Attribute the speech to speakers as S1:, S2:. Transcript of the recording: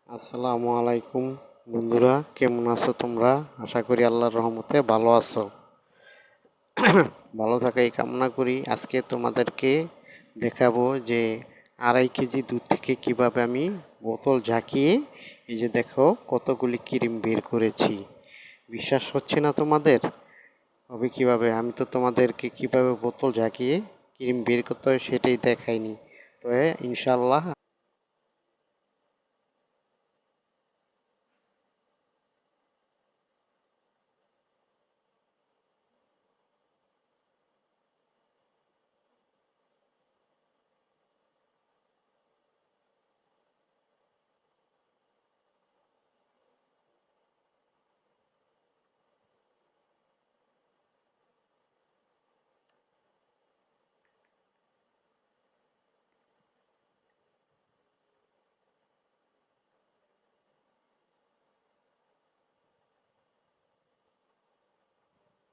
S1: আসসালামু আলাইকুম বন্ধুরা, কেমন আছো তোমরা? আশা করি আল্লাহর রহমতে ভালো আছো। ভালো থাকাই কামনা করি। আজকে তোমাদেরকে দেখাবো যে 2.5 কেজি দুধ থেকে কিভাবে আমি বোতল ঝাঁকিয়ে এই যে দেখো কতগুলি ক্রিম বের করেছি। বিশ্বাস হচ্ছে না তোমাদের? হবে কিভাবে? আমি তো তোমাদেরকে কিভাবে বোতল ঝাঁকিয়ে ক্রিম বের করতে হয় সেটাই দেখাইনি। তো ইনশাল্লাহ